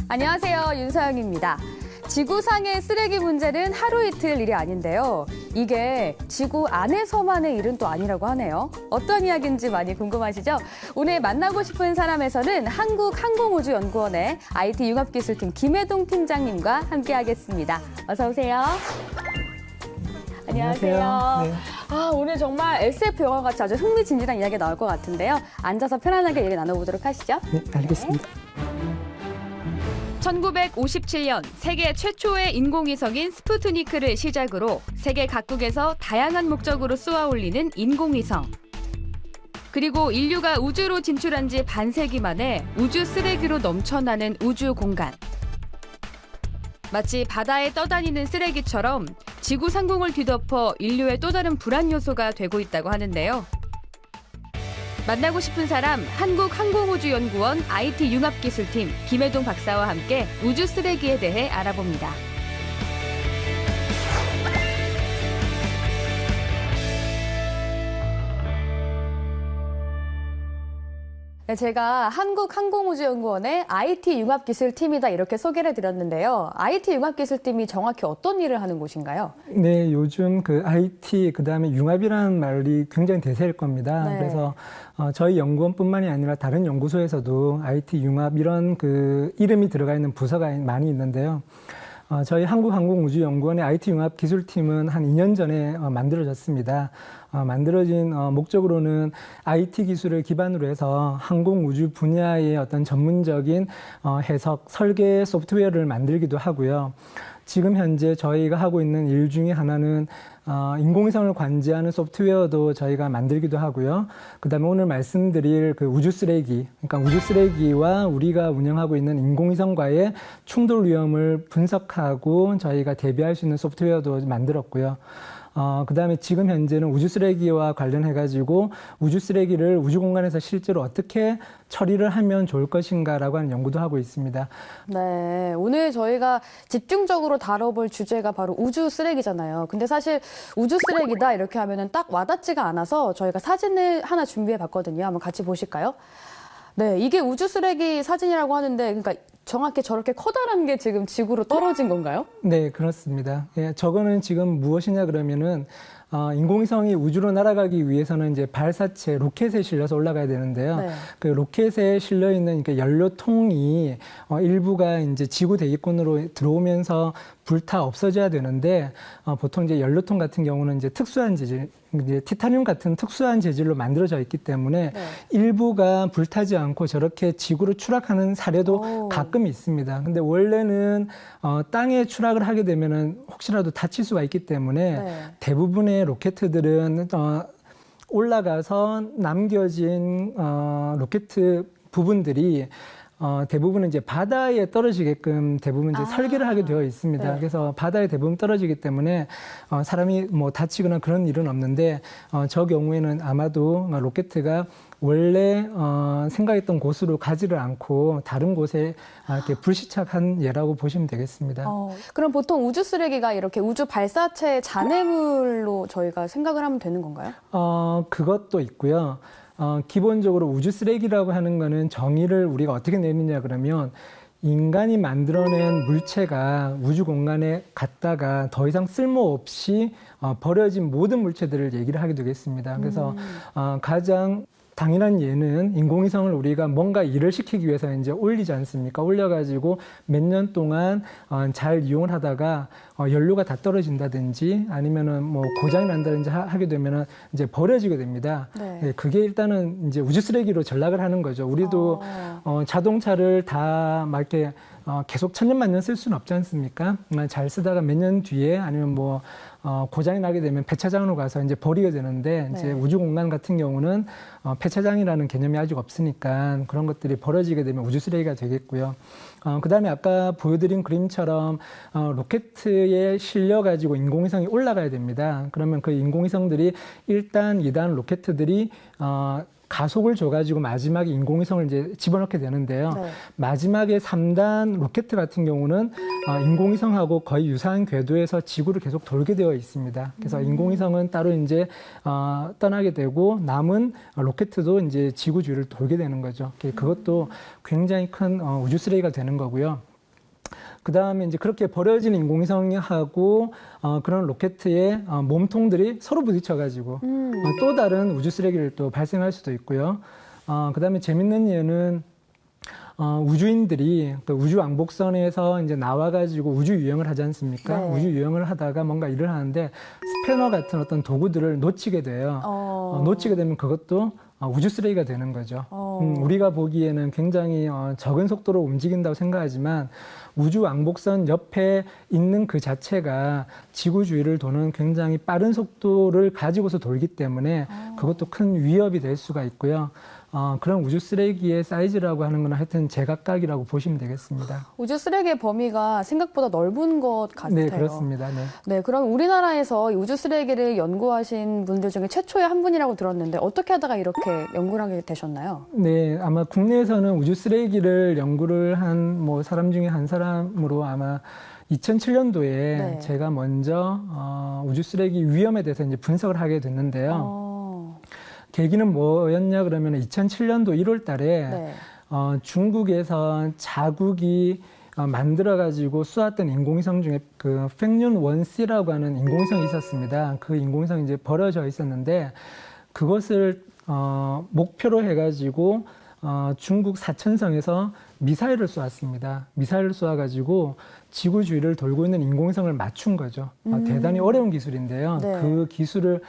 안녕하세요. 윤서영입니다. 지구상의 쓰레기 문제는 하루 이틀 일이 아닌데요. 이게 지구 안에서만의 일은 또 아니라고 하네요. 어떤 이야기인지 많이 궁금하시죠? 오늘 만나고 싶은 사람에서는 한국항공우주연구원의 IT 융합기술팀 김혜동 팀장님과 함께하겠습니다. 어서 오세요. 안녕하세요. 네. 오늘 정말 SF 영화 같이 아주 흥미진진한 이야기 나올 것 같은데요. 앉아서 편안하게 얘기 나눠보도록 하시죠. 네, 알겠습니다. 1957년 세계 최초의 인공위성인 스푸트니크를 시작으로 세계 각국에서 다양한 목적으로 쏘아 올리는 인공위성. 그리고 인류가 우주로 진출한 지 반세기 만에 우주 쓰레기로 넘쳐나는 우주 공간. 마치 바다에 떠다니는 쓰레기처럼 지구 상공을 뒤덮어 인류의 또 다른 불안 요소가 되고 있다고 하는데요. 만나고 싶은 사람 한국항공우주연구원 IT 융합기술팀 김혜동 박사와 함께 우주 쓰레기에 대해 알아봅니다. 네, 제가 한국항공우주연구원의 IT 융합기술팀이다 이렇게 소개를 드렸는데요. IT 융합기술팀이 정확히 어떤 일을 하는 곳인가요? 네, 요즘 그 IT 그다음에 융합이라는 말이 굉장히 대세일 겁니다. 네. 그래서 저희 연구원뿐만이 아니라 다른 연구소에서도 IT 융합 이런 그 이름이 들어가 있는 부서가 많이 있는데요. 저희 한국항공우주연구원의 IT 융합기술팀은 한 2년 전에 만들어졌습니다. 만들어진 목적으로는 IT 기술을 기반으로 해서 항공우주 분야의 어떤 전문적인 해석, 설계 소프트웨어를 만들기도 하고요. 지금 현재 저희가 하고 있는 일 중에 하나는 인공위성을 관제하는 소프트웨어도 저희가 만들기도 하고요. 그다음에 오늘 말씀드릴 그 우주 쓰레기, 그러니까 우주 쓰레기와 우리가 운영하고 있는 인공위성과의 충돌 위험을 분석하고 저희가 대비할 수 있는 소프트웨어도 만들었고요. 그다음에 지금 현재는 우주 쓰레기와 관련해가지고 우주 쓰레기를 우주 공간에서 실제로 어떻게 처리를 하면 좋을 것인가라고 하는 연구도 하고 있습니다. 네, 오늘 저희가 집중적으로 다뤄볼 주제가 바로 우주 쓰레기잖아요. 근데 사실 우주 쓰레기다 이렇게 하면은 딱 와닿지가 않아서 저희가 사진을 하나 준비해 봤거든요. 한번 같이 보실까요? 네, 이게 우주 쓰레기 사진이라고 하는데, 그러니까 정확히 저렇게 커다란 게 지금 지구로 떨어진 건가요? 네, 그렇습니다. 예, 저거는 지금 무엇이냐 그러면은 인공위성이 우주로 날아가기 위해서는 이제 발사체 로켓에 실려서 올라가야 되는데요. 네. 그 로켓에 실려 있는 연료통이 일부가 이제 지구 대기권으로 들어오면서 불타 없어져야 되는데 보통 이제 연료통 같은 경우는 이제 특수한 재질, 이제 티타늄 같은 특수한 재질로 만들어져 있기 때문에 네. 일부가 불타지 않고 저렇게 지구로 추락하는 사례도 가끔 있습니다. 근데 원래는 땅에 추락을 하게 되면은 혹시라도 다칠 수가 있기 때문에 네. 대부분의 로켓들은 올라가서 남겨진 로켓 부분들이 대부분은 이제 바다에 떨어지게끔 대부분 이제 설계를 하게 되어 있습니다. 네. 그래서 바다에 대부분 떨어지기 때문에 사람이 뭐 다치거나 그런 일은 없는데 저 경우에는 아마도 로켓가 원래 생각했던 곳으로 가지를 않고 다른 곳에 이렇게 불시착한 예라고 보시면 되겠습니다. 그럼 보통 우주 쓰레기가 이렇게 우주 발사체의 잔해물로 저희가 생각을 하면 되는 건가요? 그것도 있고요. 기본적으로 우주 쓰레기라고 하는 거는 정의를 우리가 어떻게 내리냐 그러면 인간이 만들어낸 물체가 우주 공간에 갔다가 더 이상 쓸모없이 버려진 모든 물체들을 얘기를 하게 되겠습니다. 그래서 가장 당연한 예는 인공위성을 우리가 뭔가 일을 시키기 위해서 이제 올리지 않습니까? 올려가지고 몇 년 동안 잘 이용을 하다가 연료가 다 떨어진다든지 아니면은 뭐 고장이 난다든지 하게 되면은 이제 버려지게 됩니다. 네. 예, 그게 일단은 이제 우주 쓰레기로 전락을 하는 거죠. 우리도 자동차를 다 막 이렇게 계속 천년만년 쓸 수는 없지 않습니까? 잘 쓰다가 몇 년 뒤에 아니면 뭐 고장이 나게 되면 폐차장으로 가서 이제 버리게 되는데 이제 네. 우주 공간 같은 경우는 폐차장이라는 개념이 아직 없으니까 그런 것들이 버려지게 되면 우주 쓰레기가 되겠고요. 그다음에 아까 보여드린 그림처럼 로켓에 실려가지고 인공위성이 올라가야 됩니다. 그러면 그 인공위성들이 1단, 2단 로켓들이 가속을 줘가지고 마지막에 인공위성을 이제 집어넣게 되는데요. 네. 마지막에 3단 로켓 같은 경우는 인공위성하고 거의 유사한 궤도에서 지구를 계속 돌게 되어 있습니다. 그래서 인공위성은 따로 이제 떠나게 되고 남은 로켓도 이제 지구 주위를 돌게 되는 거죠. 그것도 굉장히 큰 우주 쓰레기가 되는 거고요. 그 다음에 이제 그렇게 버려진 인공위성하고 그런 로켓의 몸통들이 서로 부딪혀가지고 또 다른 우주 쓰레기를 또 발생할 수도 있고요. 그 다음에 재밌는 예는 우주인들이 그 우주 왕복선에서 이제 나와가지고 우주 유영을 하지 않습니까? 네. 우주 유영을 하다가 뭔가 일을 하는데 스패너 같은 어떤 도구들을 놓치게 돼요. 놓치게 되면 그것도 우주 쓰레기가 되는 거죠. 우리가 보기에는 굉장히 적은 속도로 움직인다고 생각하지만 우주 왕복선 옆에 있는 그 자체가 지구 주위를 도는 굉장히 빠른 속도를 가지고서 돌기 때문에 그것도 큰 위협이 될 수가 있고요. 그런 우주 쓰레기의 사이즈라고 하는 건 하여튼 제각각이라고 보시면 되겠습니다. 우주 쓰레기의 범위가 생각보다 넓은 것 같아요. 네, 그렇습니다. 네. 네, 그럼 우리나라에서 이 우주 쓰레기를 연구하신 분들 중에 최초의 한 분이라고 들었는데 어떻게 하다가 이렇게 연구를 하게 되셨나요? 네, 아마 국내에서는 우주 쓰레기를 연구를 한 뭐 사람 중에 한 사람으로 아마 2007년도에 네. 제가 먼저 우주 쓰레기 위험에 대해서 이제 분석을 하게 됐는데요. 계기는 뭐였냐 그러면 2007년도 1월 달에 네. 중국에서 자국이 만들어가지고 쏘았던 인공위성 중에 그 팽륜 1C라고 하는 인공위성이 있었습니다. 그 인공위성이 이제 버려져 있었는데 그것을 목표로 해가지고 중국 사천성에서 미사일을 쏘았습니다. 미사일을 쏘아가지고 지구 주위를 돌고 있는 인공위성을 맞춘 거죠. 대단히 어려운 기술인데요. 네. 그 기술을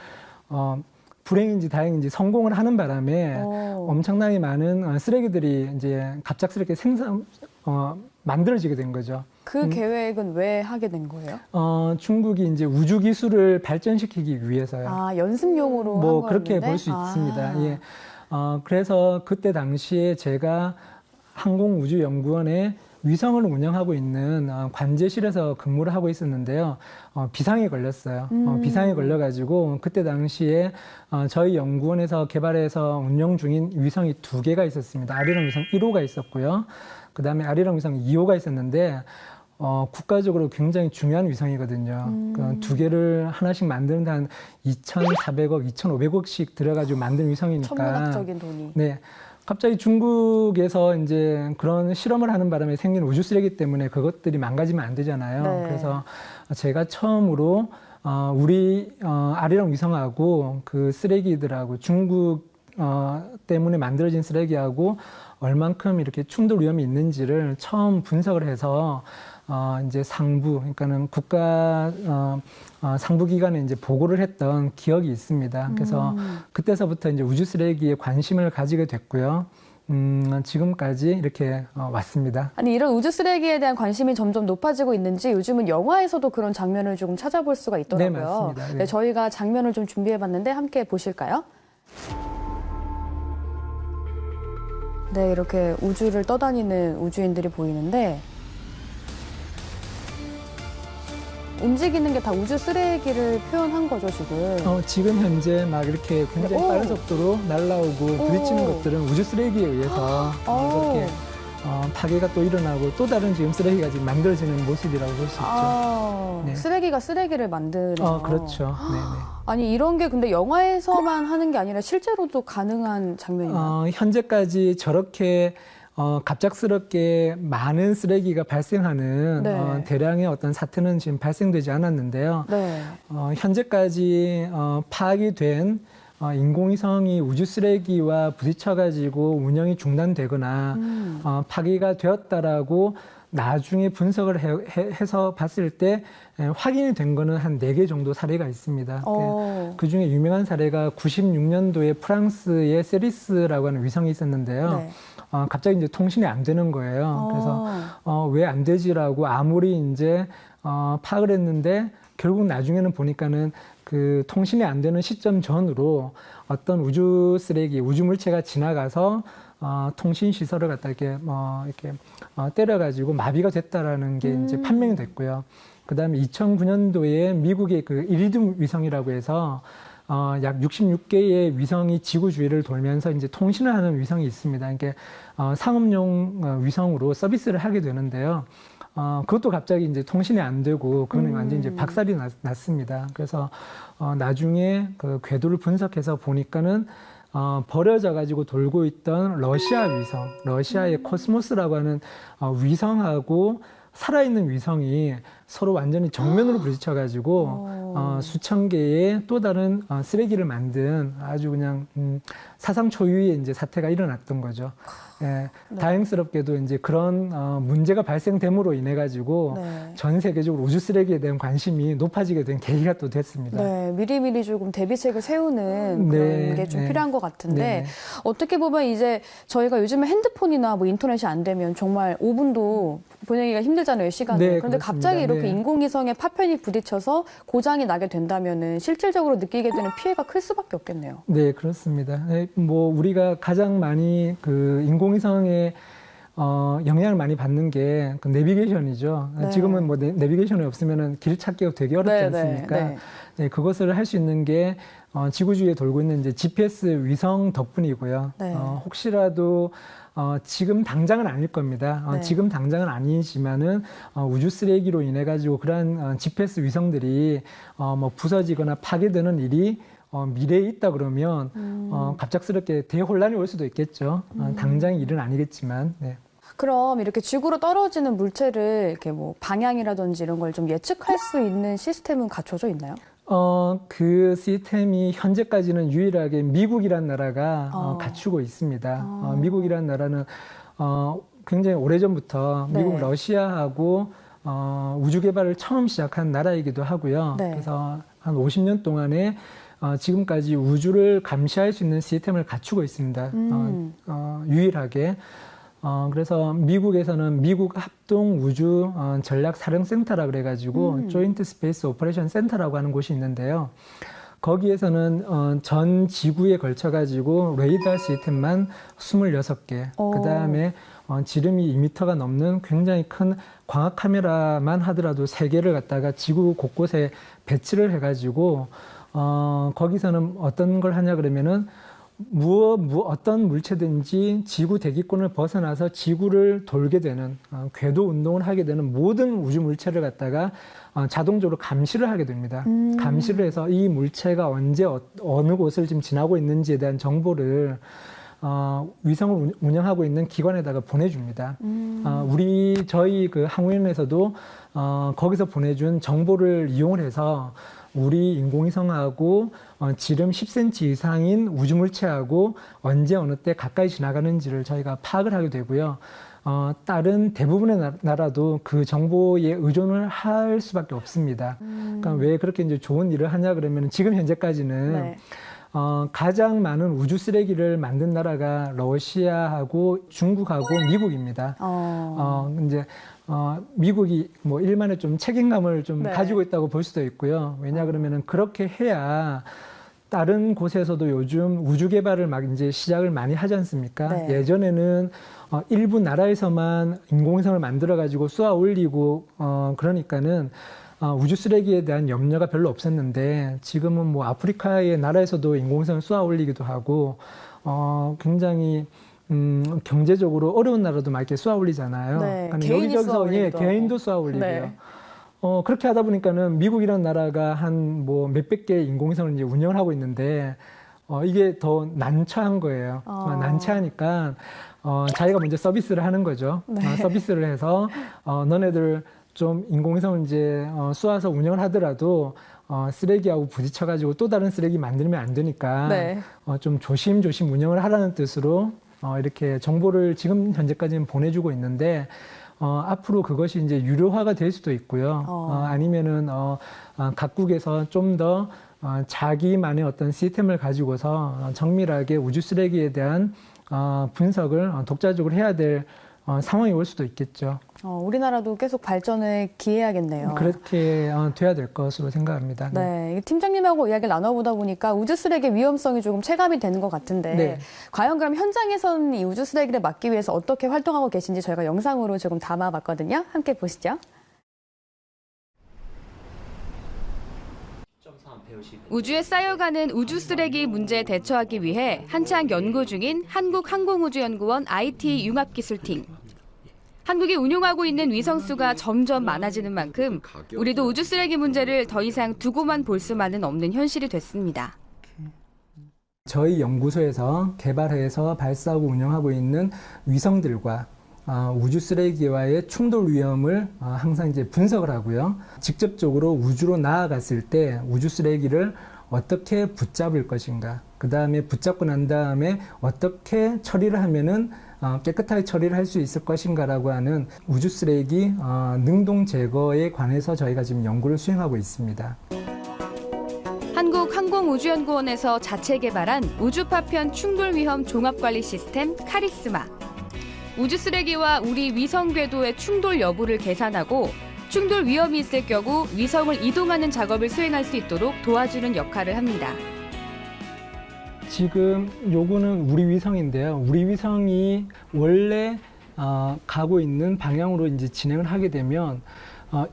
불행인지 다행인지 성공을 하는 바람에 엄청나게 많은 쓰레기들이 이제 갑작스럽게 만들어지게 된 거죠. 그 계획은 왜 하게 된 거예요? 중국이 이제 우주 기술을 발전시키기 위해서요. 연습용으로 뭐 한 그렇게 거였는데? 볼 수 있습니다. 예. 그래서 그때 당시에 제가 항공우주연구원에 위성을 운영하고 있는 관제실에서 근무를 하고 있었는데요. 비상이 걸렸어요. 비상이 걸려가지고 그때 당시에 저희 연구원에서 개발해서 운영 중인 위성이 2개가 있었습니다. 아리랑 위성 1호가 있었고요. 그 다음에 아리랑 위성 2호가 있었는데 국가적으로 굉장히 중요한 위성이거든요. 그 2개를 하나씩 만드는데 한 2,400억, 2,500억씩 들어가지고 만든 위성이니까. 천문학적인 돈이. 네. 갑자기 중국에서 이제 그런 실험을 하는 바람에 생긴 우주 쓰레기 때문에 그것들이 망가지면 안 되잖아요. 네. 그래서 제가 처음으로 우리 아리랑 위성하고 그 쓰레기들하고 중국 때문에 만들어진 쓰레기하고 얼만큼 이렇게 충돌 위험이 있는지를 처음 분석을 해서 이제 상부, 그러니까는 국가 상부기관에 이제 보고를 했던 기억이 있습니다. 그래서 그때서부터 이제 우주 쓰레기에 관심을 가지게 됐고요. 지금까지 이렇게 왔습니다. 아니, 이런 우주 쓰레기에 대한 관심이 점점 높아지고 있는지 요즘은 영화에서도 그런 장면을 조금 찾아볼 수가 있더라고요. 네, 맞습니다. 네. 네, 저희가 장면을 좀 준비해봤는데 함께 보실까요? 네, 이렇게 우주를 떠다니는 우주인들이 보이는데 움직이는 게 다 우주 쓰레기를 표현한 거죠, 지금. 지금 현재 막 이렇게 굉장히 오. 빠른 속도로 날아오고 부딪히는 것들은 우주 쓰레기에 의해서 그렇게 파괴가 또 일어나고 또 다른 지금 쓰레기가 지금 만들어지는 모습이라고 볼 수 있죠. 네. 쓰레기가 쓰레기를 만드네요. 그렇죠. 네네. 아니, 이런 게 근데 영화에서만 하는 게 아니라 실제로도 가능한 장면이나요? 현재까지 저렇게 갑작스럽게 많은 쓰레기가 발생하는 네. 대량의 어떤 사태는 지금 발생되지 않았는데요. 네. 현재까지 파악이 된 인공위성이 우주 쓰레기와 부딪혀가지고 운영이 중단되거나 파괴가 되었다라고 나중에 분석을 해서 봤을 때 확인이 된 거는 한 4개 정도 사례가 있습니다. 그 중에 유명한 사례가 96년도에 프랑스의 세리스라고 하는 위성이 있었는데요. 네. 갑자기 이제 통신이 안 되는 거예요. 그래서 왜 안 되지라고 아무리 이제 파악을 했는데 결국 나중에는 보니까는 그 통신이 안 되는 시점 전으로 어떤 우주 쓰레기, 우주 물체가 지나가서 통신 시설을 갖다 이렇게 때려가지고 마비가 됐다라는 게 이제 판명이 됐고요. 그다음에 2009년도에 미국의 그 이리듐 위성이라고 해서 약 66개의 위성이 지구 주위를 돌면서 이제 통신을 하는 위성이 있습니다. 이게 상업용 위성으로 서비스를 하게 되는데요. 그것도 갑자기 이제 통신이 안 되고 그거는 완전 이제 박살이 났습니다. 그래서 나중에 그 궤도를 분석해서 보니까는 버려져 가지고 돌고 있던 러시아 위성, 러시아의 코스모스라고 하는 위성하고 살아있는 위성이 서로 완전히 정면으로 부딪혀가지고 수천 개의 또 다른 쓰레기를 만든 아주 그냥 사상 초유의 이제 사태가 일어났던 거죠. 예, 네. 다행스럽게도 이제 그런 문제가 발생됨으로 인해 가지고 네. 전 세계적으로 우주 쓰레기에 대한 관심이 높아지게 된 계기가 또 됐습니다. 네, 미리미리 조금 대비책을 세우는 그런 네, 게 좀 네. 필요한 것 같은데 네. 어떻게 보면 이제 저희가 요즘에 핸드폰이나 뭐 인터넷이 안 되면 정말 5분도 보내기가 힘들잖아요, 시간을. 네, 그런데 그렇습니다. 갑자기 이렇게 네. 인공위성에 파편이 부딪혀서 고장이 나게 된다면은 실질적으로 느끼게 되는 피해가 클 수밖에 없겠네요. 네, 그렇습니다. 네, 뭐 우리가 가장 많이 그 인공위성에 영향을 많이 받는 게 그 내비게이션이죠. 네. 지금은 뭐 내비게이션이 없으면은 길 찾기가 되게 어렵지 네, 않습니까? 네. 네, 그것을 할 수 있는 게 지구 주위에 돌고 있는 이제 GPS 위성 덕분이고요. 네. 혹시라도 지금 당장은 아닐 겁니다. 네. 지금 당장은 아니지만은 우주 쓰레기로 인해 가지고 그러한 GPS 위성들이 뭐 부서지거나 파괴되는 일이 미래에 있다 그러면 갑작스럽게 대혼란이 올 수도 있겠죠. 당장 일은 아니겠지만. 네. 그럼 이렇게 지구로 떨어지는 물체를 이렇게 뭐 방향이라든지 이런 걸 좀 예측할 수 있는 시스템은 갖춰져 있나요? 그 시스템이 현재까지는 유일하게 미국이란 나라가 갖추고 있습니다. 미국이란 나라는 굉장히 오래전부터 네. 미국 러시아하고 우주 개발을 처음 시작한 나라이기도 하고요. 네. 그래서 한 50년 동안에 지금까지 우주를 감시할 수 있는 시스템을 갖추고 있습니다. 유일하게. 그래서 미국에서는 미국 합동 우주 전략 사령센터라 그래가지고 조인트 스페이스 오퍼레이션 센터라고 하는 곳이 있는데요. 거기에서는 전 지구에 걸쳐가지고 레이더 시스템만 26개, 그 다음에 지름이 2m가 넘는 굉장히 큰 광학 카메라만 하더라도 3개를 갖다가 지구 곳곳에 배치를 해가지고 거기서는 어떤 걸 하냐 그러면은 어떤 물체든지 지구 대기권을 벗어나서 지구를 돌게 되는 궤도 운동을 하게 되는 모든 우주 물체를 갖다가 자동적으로 감시를 하게 됩니다. 감시를 해서 이 물체가 언제 어느 곳을 지금 지나고 있는지에 대한 정보를 위성을 운영하고 있는 기관에다가 보내줍니다. 저희 그 항공연에서도 거기서 보내준 정보를 이용을 해서 우리 인공위성하고 지름 10cm 이상인 우주물체하고 언제 어느 때 가까이 지나가는지를 저희가 파악을 하게 되고요. 다른 대부분의 나라도 그 정보에 의존을 할 수밖에 없습니다. 그러니까 왜 그렇게 이제 좋은 일을 하냐 그러면 지금 현재까지는 네. 가장 많은 우주 쓰레기를 만든 나라가 러시아하고 중국하고 미국입니다. 이제 미국이 뭐 일만의 좀 책임감을 좀 네. 가지고 있다고 볼 수도 있고요. 왜냐 그러면은 그렇게 해야 다른 곳에서도 요즘 우주 개발을 막 이제 시작을 많이 하지 않습니까? 네. 예전에는 일부 나라에서만 인공위성을 만들어 가지고 쏘아 올리고 그러니까는 우주 쓰레기에 대한 염려가 별로 없었는데 지금은 뭐 아프리카의 나라에서도 인공위성을 쏘아 올리기도 하고 굉장히 경제적으로 어려운 나라도 막 이렇게 쏘아 올리잖아요. 네, 그러니까 개인이 여기저기서 쏘아 올리기도 개인도 쏘아 올리고요. 네. 그렇게 하다 보니까는 미국이라는 나라가 한 뭐 몇백 개의 인공위성을 이제 운영을 하고 있는데 이게 더 난처한 거예요. 난처하니까 자기가 먼저 서비스를 하는 거죠. 네. 서비스를 해서 너네들 좀 인공위성을 이제 쏘아서 운영을 하더라도 쓰레기하고 부딪혀가지고 또 다른 쓰레기 만들면 안 되니까 네. 좀 조심조심 운영을 하라는 뜻으로 이렇게 정보를 지금 현재까지는 보내주고 있는데 앞으로 그것이 이제 유료화가 될 수도 있고요. 아니면은 각국에서 좀 더 자기만의 어떤 시스템을 가지고서 정밀하게 우주 쓰레기에 대한 분석을 독자적으로 해야 될 상황이 올 수도 있겠죠. 우리나라도 계속 발전을 기해야겠네요. 그렇게 돼야 될 것으로 생각합니다. 네, 팀장님하고 이야기를 나눠보다 보니까 우주 쓰레기의 위험성이 조금 체감이 되는 것 같은데 네. 과연 그럼 현장에서는 이 우주 쓰레기를 막기 위해서 어떻게 활동하고 계신지 저희가 영상으로 조금 담아봤거든요. 함께 보시죠. 우주에 쌓여가는 우주 쓰레기 문제에 대처하기 위해 한창 연구 중인 한국항공우주연구원 IT 융합기술팀. 한국이 운용하고 있는 위성 수가 점점 많아지는 만큼 우리도 우주 쓰레기 문제를 더 이상 두고만 볼 수만은 없는 현실이 됐습니다. 저희 연구소에서 개발해서 발사하고 운영하고 있는 위성들과 우주 쓰레기와의 충돌 위험을 항상 이제 분석을 하고요. 직접적으로 우주로 나아갔을 때 우주 쓰레기를 어떻게 붙잡을 것인가, 그 다음에 붙잡고 난 다음에 어떻게 처리를 하면은 깨끗하게 처리를 할 수 있을 것인가라고 하는 우주 쓰레기 능동 제거에 관해서 저희가 지금 연구를 수행하고 있습니다. 한국항공우주연구원에서 자체 개발한 우주파편 충돌 위험 종합관리 시스템 카리스마. 우주 쓰레기와 우리 위성 궤도의 충돌 여부를 계산하고 충돌 위험이 있을 경우 위성을 이동하는 작업을 수행할 수 있도록 도와주는 역할을 합니다. 지금 요거는 우리 위성인데요. 우리 위성이 원래 가고 있는 방향으로 이제 진행을 하게 되면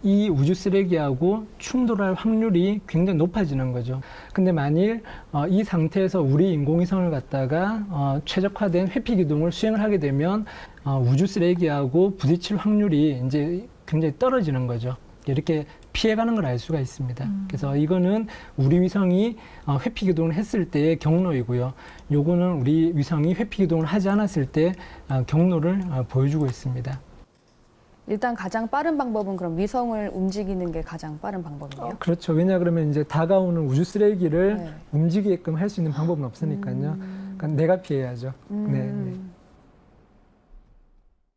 이 우주 쓰레기하고 충돌할 확률이 굉장히 높아지는 거죠. 근데 만일 이 상태에서 우리 인공위성을 갖다가 최적화된 회피 기동을 수행을 하게 되면 우주 쓰레기하고 부딪힐 확률이 이제 굉장히 떨어지는 거죠. 이렇게 피해가는 걸 알 수가 있습니다. 그래서 이거는 우리 위성이 회피 기동을 했을 때의 경로이고요. 요거는 우리 위성이 회피 기동을 하지 않았을 때 경로를 보여주고 있습니다. 일단 가장 빠른 방법은 그럼 위성을 움직이는 게 가장 빠른 방법이에요? 그렇죠. 왜냐 그러면 이제 다가오는 우주 쓰레기를 네. 움직이게끔 할 수 있는 방법은 없으니까요. 그러니까 내가 피해야죠. 네.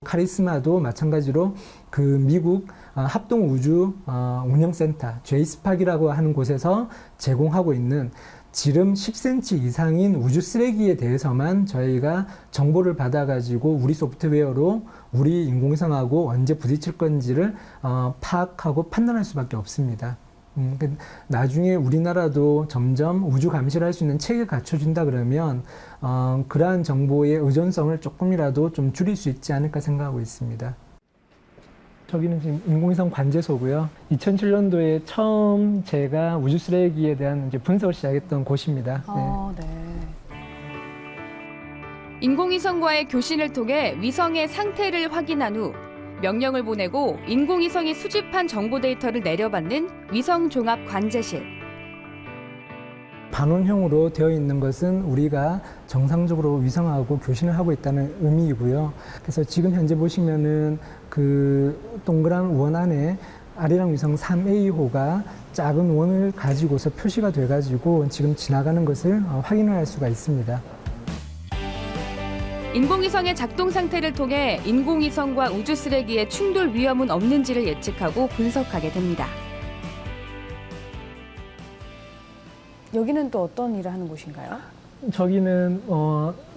카리스마도 마찬가지로 그 미국 합동우주운영센터 JSPAC이라고 하는 곳에서 제공하고 있는 지름 10cm 이상인 우주 쓰레기에 대해서만 저희가 정보를 받아가지고 우리 소프트웨어로 우리 인공위성하고 언제 부딪힐 건지를 파악하고 판단할 수밖에 없습니다. 나중에 우리나라도 점점 우주 감시를 할 수 있는 체계가 갖춰진다 그러면 그러한 정보의 의존성을 조금이라도 좀 줄일 수 있지 않을까 생각하고 있습니다. 저기는 지금 인공위성 관제소고요. 2007년도에 처음 제가 우주 쓰레기에 대한 이제 분석을 시작했던 곳입니다. 네. 인공위성과의 교신을 통해 위성의 상태를 확인한 후 명령을 보내고 인공위성이 수집한 정보 데이터를 내려받는 위성종합관제실. 반원형으로 되어 있는 것은 우리가 정상적으로 위성하고 교신을 하고 있다는 의미이고요. 그래서 지금 현재 보시면은 그 동그란 원 안에 아리랑 위성 3A호가 작은 원을 가지고서 표시가 돼가지고 지금 지나가는 것을 확인을 할 수가 있습니다. 인공위성의 작동 상태를 통해 인공위성과 우주 쓰레기의 충돌 위험은 없는지를 예측하고 분석하게 됩니다. 여기는 또 어떤 일을 하는 곳인가요? 저기는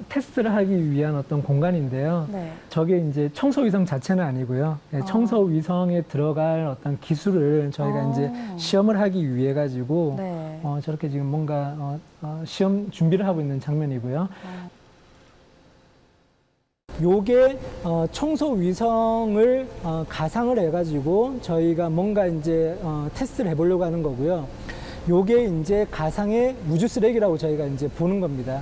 테스트를 하기 위한 어떤 공간인데요. 네. 저게 이제 청소위성 자체는 아니고요. 청소위성에 들어갈 어떤 기술을 저희가 이제 시험을 하기 위해 가지고 네. 저렇게 지금 뭔가 시험 준비를 하고 있는 장면이고요. 요게 청소위성을 가상을 해가지고 저희가 뭔가 이제 테스트를 해보려고 하는 거고요. 요게 이제 가상의 우주 쓰레기라고 저희가 이제 보는 겁니다.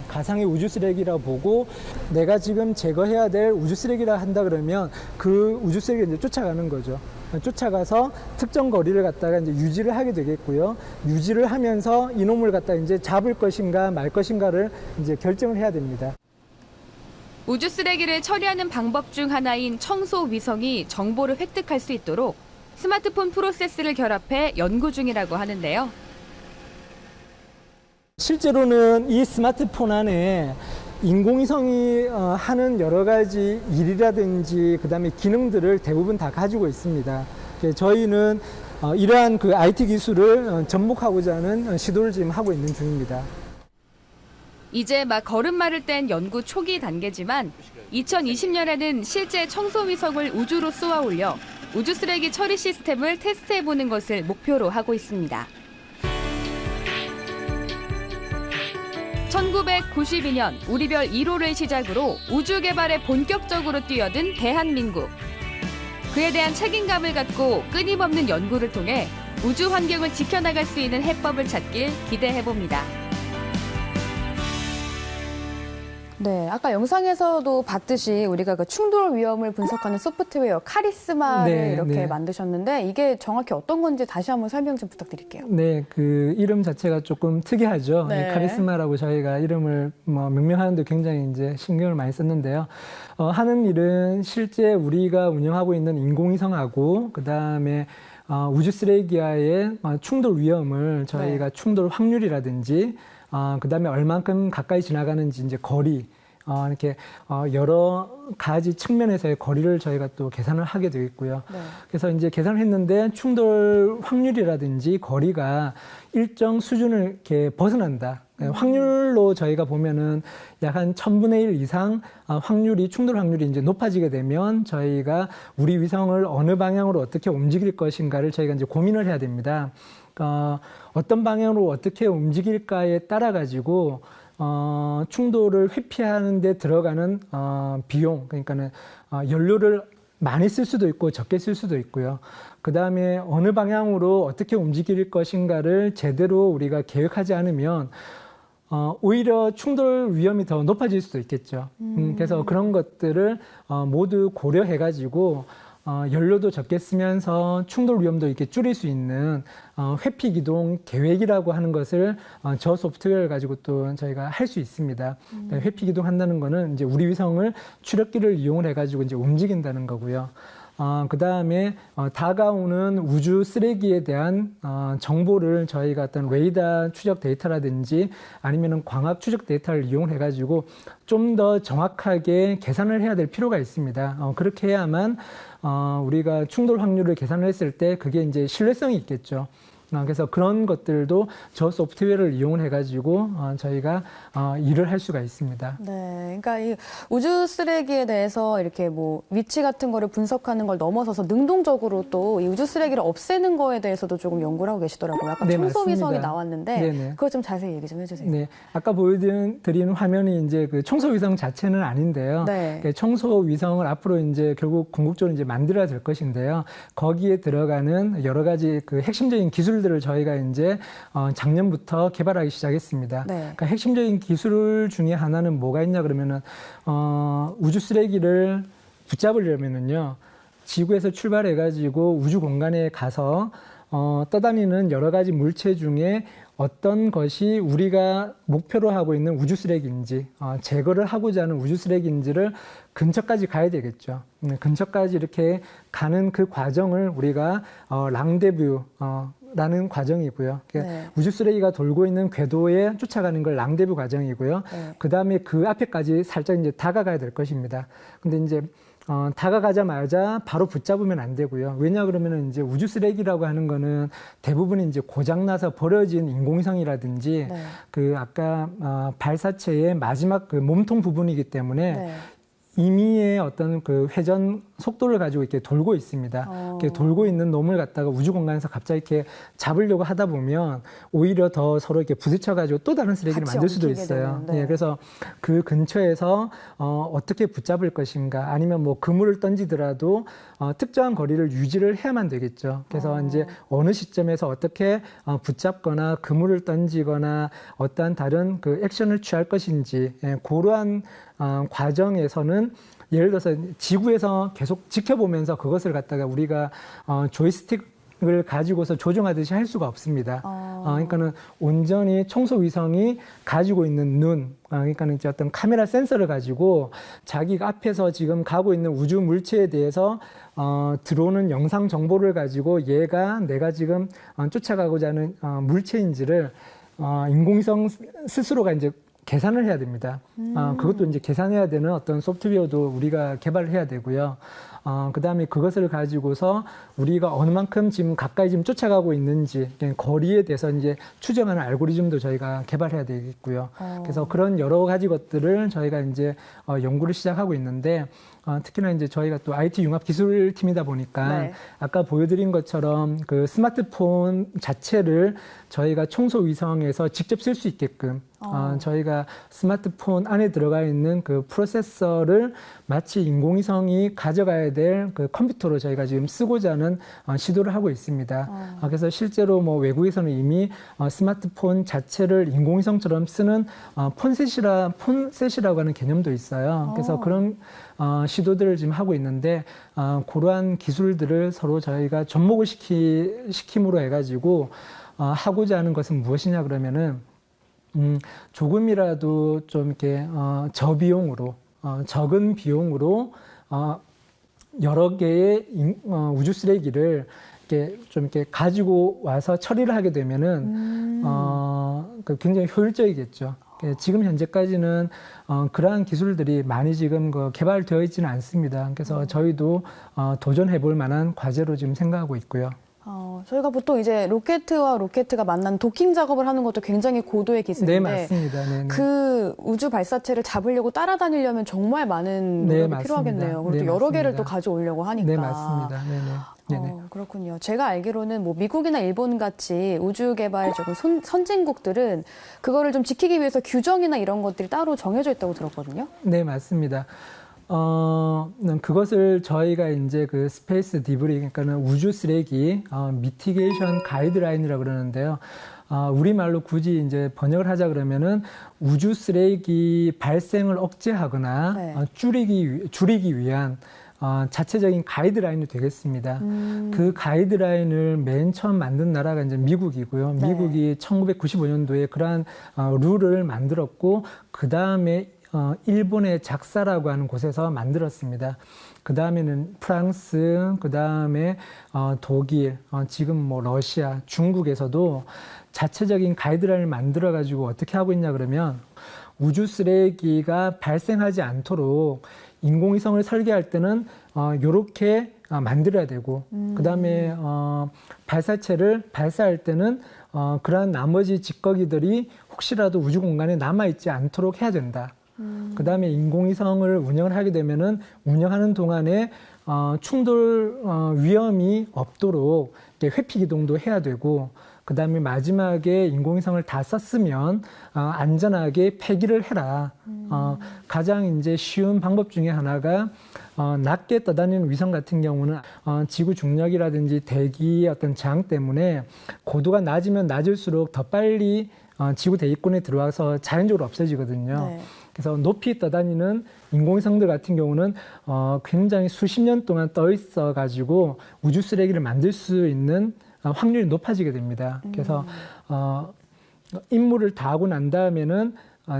가상의 우주 쓰레기라고 보고 내가 지금 제거해야 될 우주 쓰레기라 한다 그러면 그 우주 쓰레기를 이제 쫓아가는 거죠. 쫓아가서 특정 거리를 갖다가 이제 유지를 하게 되겠고요. 유지를 하면서 이놈을 갖다 이제 잡을 것인가 말 것인가를 이제 결정을 해야 됩니다. 우주 쓰레기를 처리하는 방법 중 하나인 청소 위성이 정보를 획득할 수 있도록 스마트폰 프로세스를 결합해 연구 중이라고 하는데요. 실제로는 이 스마트폰 안에 인공위성이 하는 여러 가지 일이라든지 그다음에 기능들을 대부분 다 가지고 있습니다. 저희는 이러한 그 IT 기술을 접목하고자 하는 시도를 지금 하고 있는 중입니다. 이제 막 걸음마를 뗀 연구 초기 단계지만 2020년에는 실제 청소위성을 우주로 쏘아 올려 우주 쓰레기 처리 시스템을 테스트해보는 것을 목표로 하고 있습니다. 1992년 우리별 1호를 시작으로 우주 개발에 본격적으로 뛰어든 대한민국. 그에 대한 책임감을 갖고 끊임없는 연구를 통해 우주 환경을 지켜나갈 수 있는 해법을 찾길 기대해봅니다. 네, 아까 영상에서도 봤듯이 우리가 그 충돌 위험을 분석하는 소프트웨어 카리스마를 네, 이렇게 네. 만드셨는데 이게 정확히 어떤 건지 다시 한번 설명 좀 부탁드릴게요. 네, 그 이름 자체가 조금 특이하죠. 네. 이 카리스마라고 저희가 이름을 명명하는데 굉장히 이제 신경을 많이 썼는데요. 하는 일은 실제 우리가 운영하고 있는 인공위성하고 그 다음에 우주 쓰레기와의 충돌 위험을 저희가 충돌 확률이라든지 그 다음에 얼만큼 가까이 지나가는지 이제 거리 이렇게 여러 가지 측면에서의 거리를 저희가 또 계산을 하게 되어 있고요. 네. 그래서 이제 계산을 했는데 충돌 확률이라든지 거리가 일정 수준을 이렇게 벗어난다. 확률로 저희가 보면은 약 한 1000분의 1 이상 확률이 충돌 확률이 이제 높아지게 되면 저희가 우리 위성을 어느 방향으로 어떻게 움직일 것인가를 저희가 이제 고민을 해야 됩니다. 어떤 방향으로 어떻게 움직일까에 따라 가지고 충돌을 회피하는 데 들어가는 비용, 그러니까는 연료를 많이 쓸 수도 있고 적게 쓸 수도 있고요. 그 다음에 어느 방향으로 어떻게 움직일 것인가를 제대로 우리가 계획하지 않으면 오히려 충돌 위험이 더 높아질 수도 있겠죠. 그래서 그런 것들을 모두 고려해가지고 연료도 적게 쓰면서 충돌 위험도 이렇게 줄일 수 있는 회피 기동 계획이라고 하는 것을 저 소프트웨어를 가지고 또 저희가 할 수 있습니다. 회피 기동 한다는 거는 이제 우리 위성을 추력기를 이용을 해가지고 이제 움직인다는 거고요. 그 다음에 다가오는 우주 쓰레기에 대한 정보를 저희가 어떤 레이더 추적 데이터라든지 아니면은 광학 추적 데이터를 이용해가지고 좀 더 정확하게 계산을 해야 될 필요가 있습니다. 그렇게 해야만 우리가 충돌 확률을 계산을 했을 때 그게 이제 신뢰성이 있겠죠. 그래서 그런 것들도 저 소프트웨어를 이용을 해가지고 저희가 일을 할 수가 있습니다. 네, 그러니까 이 우주 쓰레기에 대해서 이렇게 뭐 위치 같은 거를 분석하는 걸 넘어서서 능동적으로 또 이 우주 쓰레기를 없애는 거에 대해서도 조금 연구를 하고 계시더라고요. 아까 네, 청소위성이 맞습니다. 나왔는데 네네. 그거 좀 자세히 얘기 좀 해주세요. 네, 아까 보여드린 화면이 이제 그 청소위성 자체는 아닌데요. 네. 청소위성을 앞으로 이제 결국 궁극적으로 이제 만들어야 될 것인데요. 거기에 들어가는 여러 가지 그 핵심적인 기술들을 저희가 이제 작년부터 개발하기 시작했습니다. 네. 그러니까 핵심적인 기술 중에 하나는 뭐가 있냐 그러면은 우주 쓰레기를 붙잡으려면은요. 지구에서 출발해가지고 우주 공간에 가서 떠다니는 여러 가지 물체 중에 어떤 것이 우리가 목표로 하고 있는 우주 쓰레기인지 제거를 하고자 하는 우주 쓰레기인지를 근처까지 가야 되겠죠. 근처까지 이렇게 가는 그 과정을 우리가 랑데뷰 라는 과정이고요. 네. 우주 쓰레기가 돌고 있는 궤도에 쫓아가는 걸 랑데뷰 과정이고요. 네. 그 다음에 그 앞에까지 살짝 이제 다가가야 될 것입니다. 근데 이제 다가가자마자 바로 붙잡으면 안 되고요. 왜냐 그러면은 이제 우주 쓰레기라고 하는 거는 대부분 이제 고장나서 버려진 인공위성이라든지 네. 그 아까 발사체의 마지막 그 몸통 부분이기 때문에 네. 임의의 어떤 그 회전 속도를 가지고 이렇게 돌고 있습니다. 이렇게 돌고 있는 놈을 갖다가 우주 공간에서 갑자기 이렇게 잡으려고 하다 보면 오히려 더 서로 이렇게 부딪혀가지고 또 다른 쓰레기를 같이 만들 수도 엉키게 있어요. 되는, 네. 예, 그래서 그 근처에서 어떻게 붙잡을 것인가 아니면 뭐 그물을 던지더라도 특정한 거리를 유지를 해야만 되겠죠. 그래서 이제 어느 시점에서 어떻게 붙잡거나 그물을 던지거나 어떠한 다른 그 액션을 취할 것인지 그러한 과정에서는 예를 들어서 지구에서 계속 지켜보면서 그것을 갖다가 우리가 조이스틱을 가지고서 조종하듯이 할 수가 없습니다. 그러니까는 온전히 청소위성이 가지고 있는 눈, 그러니까는 이제 어떤 카메라 센서를 가지고 자기가 앞에서 지금 가고 있는 우주 물체에 대해서 들어오는 영상 정보를 가지고 얘가 내가 지금 쫓아가고자 하는 물체인지를 인공위성 스스로가 이제 계산을 해야 됩니다. 그것도 이제 계산해야 되는 어떤 소프트웨어도 우리가 개발을 해야 되고요. 그 다음에 그것을 가지고서 우리가 어느 만큼 지금 가까이 지금 쫓아가고 있는지 거리에 대해서 이제 추정하는 알고리즘도 저희가 개발해야 되겠고요. 그래서 그런 여러 가지 것들을 저희가 이제 연구를 시작하고 있는데 특히나 이제 저희가 또 IT 융합 기술팀이다 보니까 네. 아까 보여드린 것처럼 그 스마트폰 자체를 저희가 청소 위성에서 직접 쓸 수 있게끔 저희가 스마트폰 안에 들어가 있는 그 프로세서를 마치 인공위성이 가져가야 만들어야 될 그 컴퓨터로 저희가 지금 쓰고자 하는 시도를 하고 있습니다. 그래서 실제로 뭐 외국에서는 이미 스마트폰 자체를 인공위성처럼 쓰는 폰셋이라고 하는 개념도 있어요. 그래서 그런 시도들을 지금 하고 있는데 그러한 기술들을 서로 저희가 접목을 시킴으로 해가지고 하고자 하는 것은 무엇이냐 그러면은 조금이라도 좀 이렇게 저비용으로 적은 비용으로 여러 개의 우주 쓰레기를 이렇게 가지고 와서 처리를 하게 되면은 굉장히 효율적이겠죠. 지금 현재까지는 그러한 기술들이 많이 지금 개발되어 있지는 않습니다. 그래서 저희도 도전해 볼 만한 과제로 지금 생각하고 있고요. 저희가 보통 이제 로켓과 로켓가 만난 도킹 작업을 하는 것도 굉장히 고도의 기술인데, 네, 맞습니다. 네네. 그 우주 발사체를 잡으려고 따라다니려면 정말 많은 네, 노력이 맞습니다. 필요하겠네요. 그리고 네, 또 여러 개를 맞습니다. 또 가져오려고 하니까. 네, 맞습니다. 네네. 그렇군요. 제가 알기로는 뭐 미국이나 일본 같이 우주 개발 조금 선진국들은 그거를 좀 지키기 위해서 규정이나 이런 것들이 따로 정해져 있다고 들었거든요. 네, 맞습니다. 그것을 저희가 이제 그 스페이스 디브리, 그러니까는 우주 쓰레기, 미티게이션 가이드라인이라고 그러는데요. 우리말로 굳이 이제 번역을 하자 그러면은 우주 쓰레기 발생을 억제하거나 네. 줄이기 위한 자체적인 가이드라인이 되겠습니다. 그 가이드라인을 맨 처음 만든 나라가 이제 미국이고요. 네. 미국이 1995년도에 그러한 룰을 만들었고, 그 다음에 일본의 작사라고 하는 곳에서 만들었습니다. 그 다음에는 프랑스, 그 다음에 독일, 지금 뭐 러시아, 중국에서도 자체적인 가이드라인을 만들어 가지고 어떻게 하고 있냐 그러면 우주 쓰레기가 발생하지 않도록 인공위성을 설계할 때는 요렇게 만들어야 되고, 그 다음에 발사체를 발사할 때는 그러한 나머지 찌꺼기들이 혹시라도 우주 공간에 남아있지 않도록 해야 된다. 그 다음에 인공위성을 운영을 하게 되면은 운영하는 동안에 충돌 위험이 없도록 회피 기동도 해야 되고, 그 다음에 마지막에 인공위성을 다 썼으면 안전하게 폐기를 해라. 가장 이제 쉬운 방법 중에 하나가 낮게 떠다니는 위성 같은 경우는 지구 중력이라든지 대기의 어떤 저항 때문에 고도가 낮으면 낮을수록 더 빨리 지구 대기권에 들어와서 자연적으로 없어지거든요. 네. 그래서 높이 떠다니는 인공위성들 같은 경우는 굉장히 수십 년 동안 떠 있어 가지고 우주 쓰레기를 만들 수 있는 확률이 높아지게 됩니다. 그래서 임무를 다 하고 난 다음에는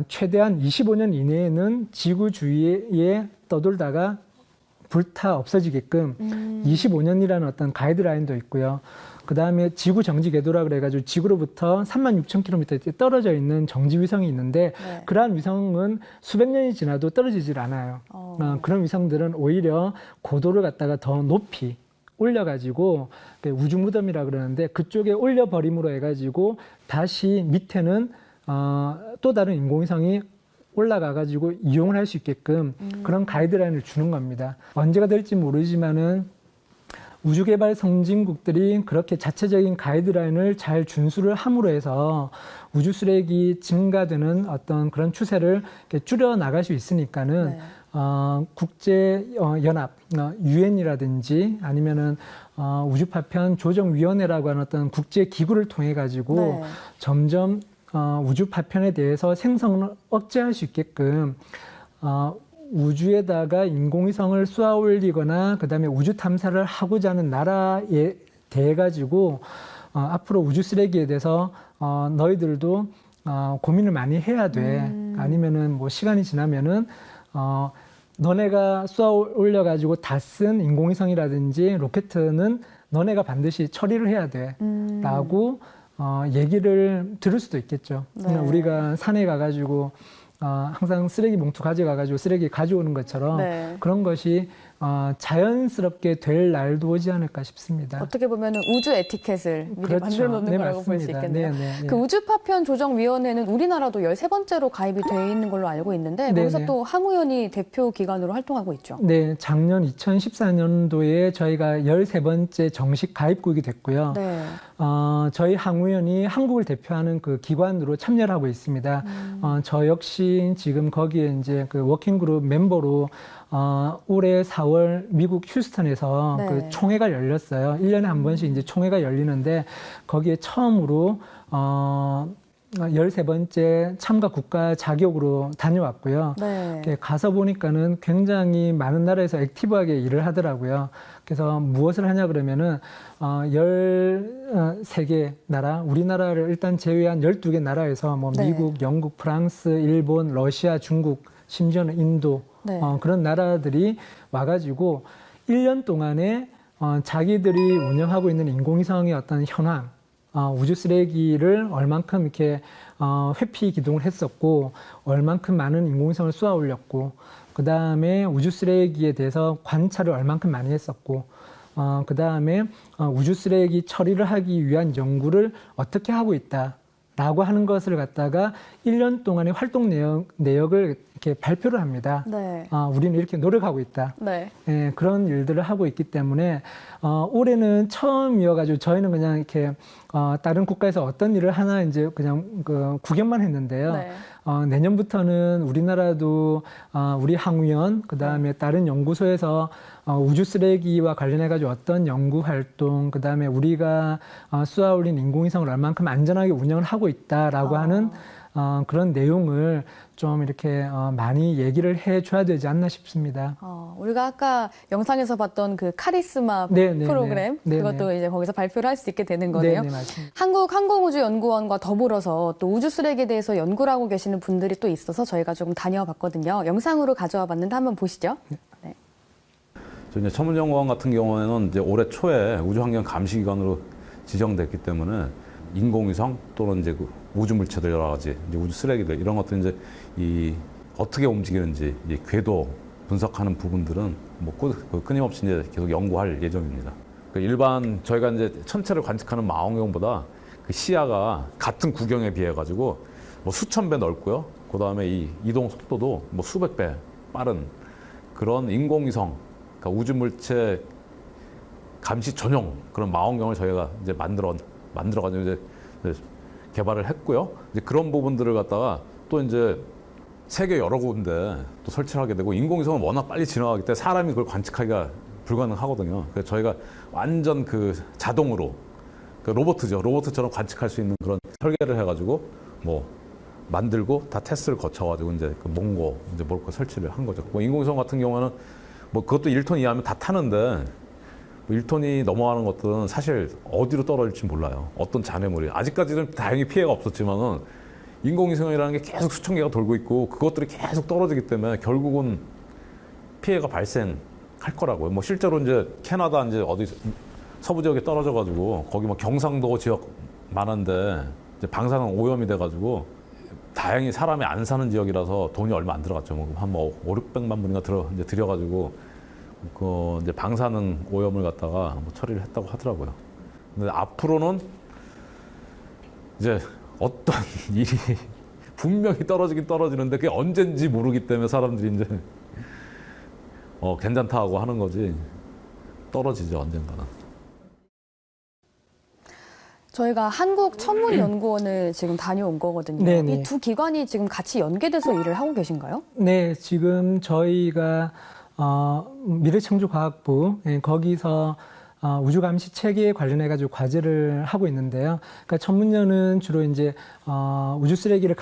최대한 25년 이내에는 지구 주위에 떠돌다가 불타 없어지게끔 25년이라는 어떤 가이드라인도 있고요. 그 다음에 지구 정지 궤도라 그래가지고 지구로부터 36,000km 떨어져 있는 정지 위성이 있는데, 네. 그러한 위성은 수백 년이 지나도 떨어지질 않아요. 그런 위성들은 오히려 고도를 갖다가 더 높이 올려가지고 우주 무덤이라 그러는데 그쪽에 올려버림으로 해가지고 다시 밑에는 또 다른 인공위성이 올라가가지고 이용을 할 수 있게끔 그런 가이드라인을 주는 겁니다. 언제가 될지 모르지만은 우주개발 선진국들이 그렇게 자체적인 가이드라인을 잘 준수를 함으로 해서 우주 쓰레기 증가되는 어떤 그런 추세를 줄여 나갈 수 있으니까는 네. 국제 연합, 유엔이라든지 아니면은 우주 파편 조정위원회라고 하는 어떤 국제 기구를 통해 가지고 네. 점점 우주 파편에 대해서 생성을 억제할 수 있게끔 우주에다가 인공위성을 쏘아 올리거나 그다음에 우주 탐사를 하고자 하는 나라에 대해 가지고 앞으로 우주 쓰레기에 대해서 너희들도 고민을 많이 해야 돼. 아니면은 뭐 시간이 지나면은 너네가 쏘아 올려 가지고 다 쓴 인공위성이라든지 로켓은 너네가 반드시 처리를 해야 돼라고 얘기를 들을 수도 있겠죠. 네. 우리가 산에 가가지고 항상 쓰레기 봉투 가져가가지고 쓰레기 가져오는 것처럼 네. 그런 것이 자연스럽게 될 날도 오지 않을까 싶습니다. 어떻게 보면 우주 에티켓을 미리 그렇죠. 만들어 놓는 네, 거라고 볼 수 맞습니다. 있겠네요. 네, 네, 네. 그 우주파편 조정위원회는 우리나라도 13번째로 가입이 돼 있는 걸로 알고 있는데 네, 거기서 네. 또 항우연이 대표 기관으로 활동하고 있죠. 네, 작년 2014년도에 저희가 13번째 정식 가입국이 됐고요. 네. 저희 항우연이 한국을 대표하는 그 기관으로 참여를 하고 있습니다. 저 역시 지금 거기에 이제 그 워킹그룹 멤버로 올해 4월 미국 휴스턴에서 네. 그 총회가 열렸어요. 1년에 한 번씩 이제 총회가 열리는데 거기에 처음으로 13번째 참가 국가 자격으로 다녀왔고요. 네. 가서 보니까는 굉장히 많은 나라에서 액티브하게 일을 하더라고요. 그래서 무엇을 하냐 그러면은 13개 나라, 우리나라를 일단 제외한 12개 나라에서 뭐 네. 미국, 영국, 프랑스, 일본, 러시아, 중국, 심지어는 인도 네. 그런 나라들이 와가지고 1년 동안에 자기들이 운영하고 있는 인공위성의 어떤 현황, 우주 쓰레기를 얼만큼 이렇게 회피 기동을 했었고, 얼만큼 많은 인공위성을 쏘아 올렸고, 그 다음에 우주 쓰레기에 대해서 관찰을 얼만큼 많이 했었고, 그 다음에 우주 쓰레기 처리를 하기 위한 연구를 어떻게 하고 있다라고 하는 것을 갖다가 1년 동안의 활동 내역을 이렇게 발표를 합니다. 네. 우리는 이렇게 노력하고 있다. 네. 예, 그런 일들을 하고 있기 때문에 올해는 처음이어가지고 저희는 그냥 이렇게 다른 국가에서 어떤 일을 하나 이제 그냥 구경만 했는데요. 네. 내년부터는 우리나라도 우리 항우연 그다음에 다른 연구소에서 우주 쓰레기와 관련해가지고 어떤 연구 활동 그다음에 우리가 쏘아올린 인공위성을 얼만큼 안전하게 운영을 하고 있다라고 하는 그런 내용을 좀 이렇게 많이 얘기를 해줘야 되지 않나 싶습니다. 우리가 아까 영상에서 봤던 그 카리스마 네네네. 프로그램 그것도 이제 거기서 발표를 할 수 있게 되는 거네요. 네, 맞습니다. 한국항공우주연구원과 더불어서 또 우주 쓰레기에 대해서 연구를 하고 계시는 분들이 또 있어서 저희가 조금 다녀와 봤거든요. 영상으로 가져와 봤는데 한번 보시죠. 네. 이제 천문연구원 같은 경우에는 이제 올해 초에 우주환경 감시기관으로 지정됐기 때문에 인공위성 또는 이제 그 우주 물체들 여러 가지 이제 우주 쓰레기들 이런 것들 이제 이 어떻게 움직이는지 이 궤도 분석하는 부분들은 뭐 끊임없이 이제 계속 연구할 예정입니다. 그 일반 저희가 이제 천체를 관측하는 망원경보다 그 시야가 같은 구경에 비해 가지고 뭐 수천 배 넓고요. 그 다음에 이 이동 속도도 뭐 수백 배 빠른 그런 인공위성, 그러니까 우주 물체 감시 전용 그런 망원경을 저희가 이제 만들어가지고 이제 개발을 했고요. 이제 그런 부분들을 갖다가 또 이제 세계 여러 군데 또 설치를 하게 되고 인공위성은 워낙 빨리 진화하기 때문에 사람이 그걸 관측하기가 불가능하거든요. 그래서 저희가 완전 그 자동으로 그 로봇처럼 관측할 수 있는 그런 설계를 해가지고 뭐 만들고 다 테스트를 거쳐가지고 이제 그 몽고 이제 몰고 설치를 한 거죠. 뭐 인공위성 같은 경우에는 뭐 그것도 1톤 이하면 다 타는데 1톤이 넘어가는 것들은 사실 어디로 떨어질지 몰라요. 어떤 잔해물이. 아직까지는 다행히 피해가 없었지만은 인공위성이라는 게 계속 수천 개가 돌고 있고 그것들이 계속 떨어지기 때문에 결국은 피해가 발생할 거라고요. 뭐 실제로 이제 캐나다 이제 어디 서부 지역에 떨어져가지고 거기 뭐 경상도 지역 많은데 이제 방사능 오염이 돼가지고 다행히 사람이 안 사는 지역이라서 돈이 얼마 안 들어갔죠. 뭐 한 뭐 500~600만 분인가 이제 들여가지고 그 이제 방사능 오염을 갖다가 뭐 처리를 했다고 하더라고요. 근데 앞으로는 이제 어떤 일이 분명히 떨어지긴 떨어지는데 그게 언젠지 모르기 때문에 사람들이 이제 괜찮다고 하는 거지 떨어지죠 언젠가는. 저희가 한국천문연구원을 지금 다녀온 거거든요. 네네. 이 두 기관이 지금 같이 연계돼서 일을 하고 계신가요? 네, 지금 저희가 미래창조과학부 거기서 우주감시 체계에 관련해가지고 과제를 하고 있는데요. 그러니까 천문연은 주로 이제 우주 쓰레기를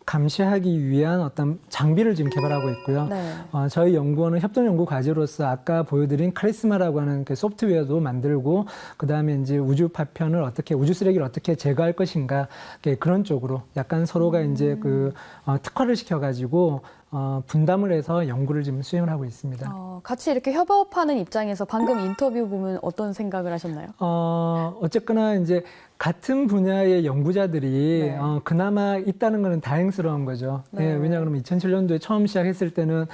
감시하기 위한 어떤 장비를 지금 개발하고 있고요. 네. 저희 연구원은 협동 연구 과제로서 아까 보여드린 카리스마라고 하는 그 소프트웨어도 만들고, 그 다음에 이제 우주 파편을 우주 쓰레기를 어떻게 제거할 것인가, 그런 쪽으로 약간 서로가 이제 특화를 시켜가지고 분담을 해서 연구를 지금 수행을 하고 있습니다. 같이 이렇게 협업하는 입장에서 방금 인터뷰 보면 어떤 생각을 하셨나요? 어쨌거나 이제 같은 분야의 연구자들이 네. 그나마 있다는 것은 다행스러운 거죠. 네. 예, 왜냐하면 2007년도에 처음 시작했을 때는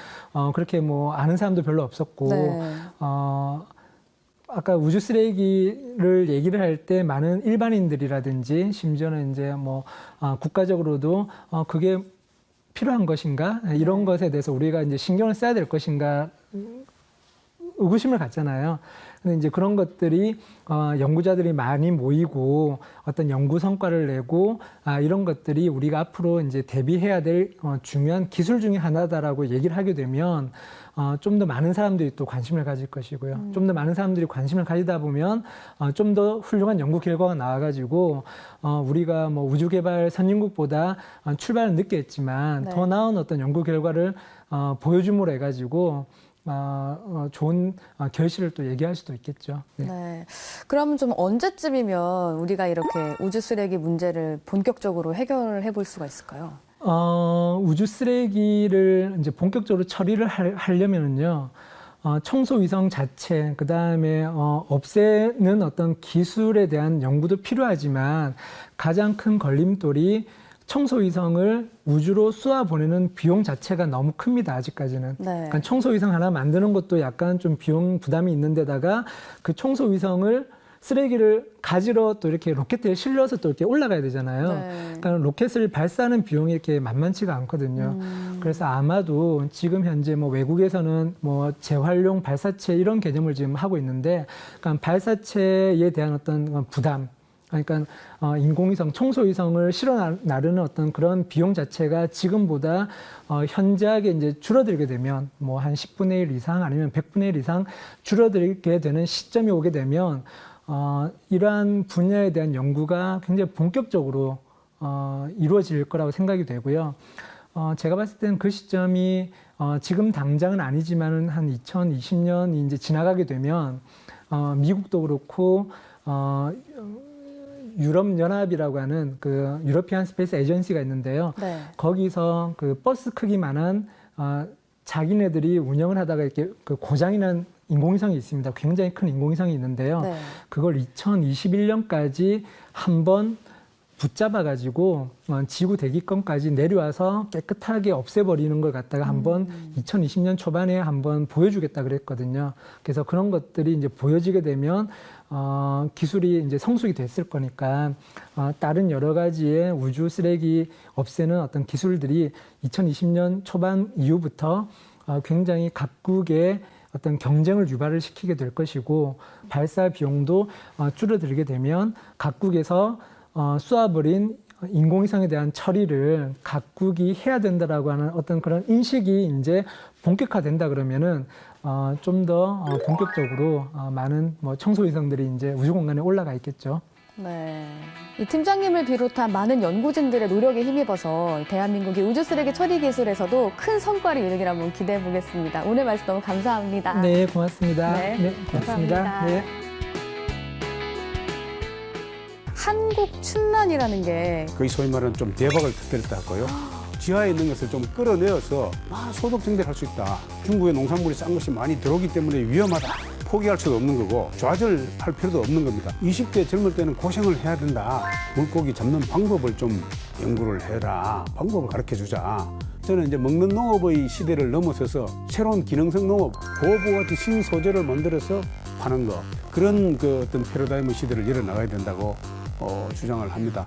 그렇게 뭐 아는 사람도 별로 없었고, 네. 아까 우주 쓰레기를 얘기를 할 때 많은 일반인들이라든지 심지어는 이제 뭐 국가적으로도 그게 필요한 것인가 이런 것에 대해서 우리가 이제 신경을 써야 될 것인가 의구심을 갖잖아요. 근데 이제 그런 것들이 연구자들이 많이 모이고 어떤 연구 성과를 내고 이런 것들이 우리가 앞으로 이제 대비해야 될 중요한 기술 중에 하나다라고 얘기를 하게 되면 좀 더 많은 사람들이 또 관심을 가질 것이고요. 좀 더 많은 사람들이 관심을 가지다 보면 좀 더 훌륭한 연구 결과가 나와가지고 우리가 뭐 우주 개발 선진국보다 출발은 늦게 했지만 네. 더 나은 어떤 연구 결과를 보여줌으로 해가지고 좋은 결실을 또 얘기할 수도 있겠죠. 네. 네. 그럼 좀 언제쯤이면 우리가 이렇게 우주 쓰레기 문제를 본격적으로 해결해 볼 수가 있을까요? 우주 쓰레기를 이제 본격적으로 처리를 하려면은요, 청소 위성 자체, 그 다음에 없애는 어떤 기술에 대한 연구도 필요하지만 가장 큰 걸림돌이 청소 위성을 우주로 쏘아 보내는 비용 자체가 너무 큽니다, 아직까지는. 네. 그러니까 청소 위성 하나 만드는 것도 약간 좀 비용 부담이 있는 데다가 그 청소 위성을 쓰레기를 가지러 또 이렇게 로켓에 실려서 또 이렇게 올라가야 되잖아요. 네. 그러니까 로켓을 발사하는 비용이 이렇게 만만치가 않거든요. 그래서 아마도 지금 현재 뭐 외국에서는 뭐 재활용 발사체 이런 개념을 지금 하고 있는데, 그러니까 발사체에 대한 어떤 부담, 그러니까 인공위성, 청소위성을 실어 나르는 어떤 그런 비용 자체가 지금보다 현저하게 이제 줄어들게 되면 뭐 한 10분의 1 이상 아니면 100분의 1 이상 줄어들게 되는 시점이 오게 되면 이러한 분야에 대한 연구가 굉장히 본격적으로 이루어질 거라고 생각이 되고요. 제가 봤을 때는 그 시점이 지금 당장은 아니지만은 한 2020년이 이제 지나가게 되면 미국도 그렇고 유럽연합이라고 하는 그 유러피안 스페이스 에이전시가 있는데요. 네. 거기서 그 버스 크기만한 자기네들이 운영을 하다가 이렇게 그 고장이 난 인공위성이 있습니다. 굉장히 큰 인공위성이 있는데요. 네. 그걸 2021년까지 한번 붙잡아가지고 지구 대기권까지 내려와서 깨끗하게 없애버리는 걸 갖다가 한번 2020년 초반에 한번 보여주겠다 그랬거든요. 그래서 그런 것들이 이제 보여지게 되면 기술이 이제 성숙이 됐을 거니까 다른 여러 가지의 우주 쓰레기 없애는 어떤 기술들이 2020년 초반 이후부터 굉장히 각국의 어떤 경쟁을 유발을 시키게 될 것이고 발사 비용도 줄어들게 되면 각국에서 쏘아버린 인공위성에 대한 처리를 각국이 해야 된다라고 하는 어떤 그런 인식이 이제 본격화된다 그러면은 좀 더 본격적으로 많은 뭐 청소위성들이 이제 우주 공간에 올라가 있겠죠. 네. 이 팀장님을 비롯한 많은 연구진들의 노력에 힘입어서 대한민국의 우주 쓰레기 처리 기술에서도 큰 성과를 이루길 한번 기대해 보겠습니다. 오늘 말씀 너무 감사합니다. 네, 고맙습니다. 네, 고맙습니다. 감사합니다. 네. 한국 춘란이라는 게 거의 소위 말하는 좀 대박을 터뜨렸다 할까요? 지하에 있는 것을 좀 끌어내어서 소득 증대를 할 수 있다. 중국의 농산물이 싼 것이 많이 들어오기 때문에 위험하다. 포기할 수도 없는 거고 좌절할 필요도 없는 겁니다. 20대 젊을 때는 고생을 해야 된다. 물고기 잡는 방법을 좀 연구를 해라. 방법을 가르쳐주자. 저는 이제 먹는 농업의 시대를 넘어서서 새로운 기능성 농업, 고보와 같은 신소재를 만들어서 파는 거. 그런 그 어떤 패러다임의 시대를 열어나가야 된다고 주장을 합니다.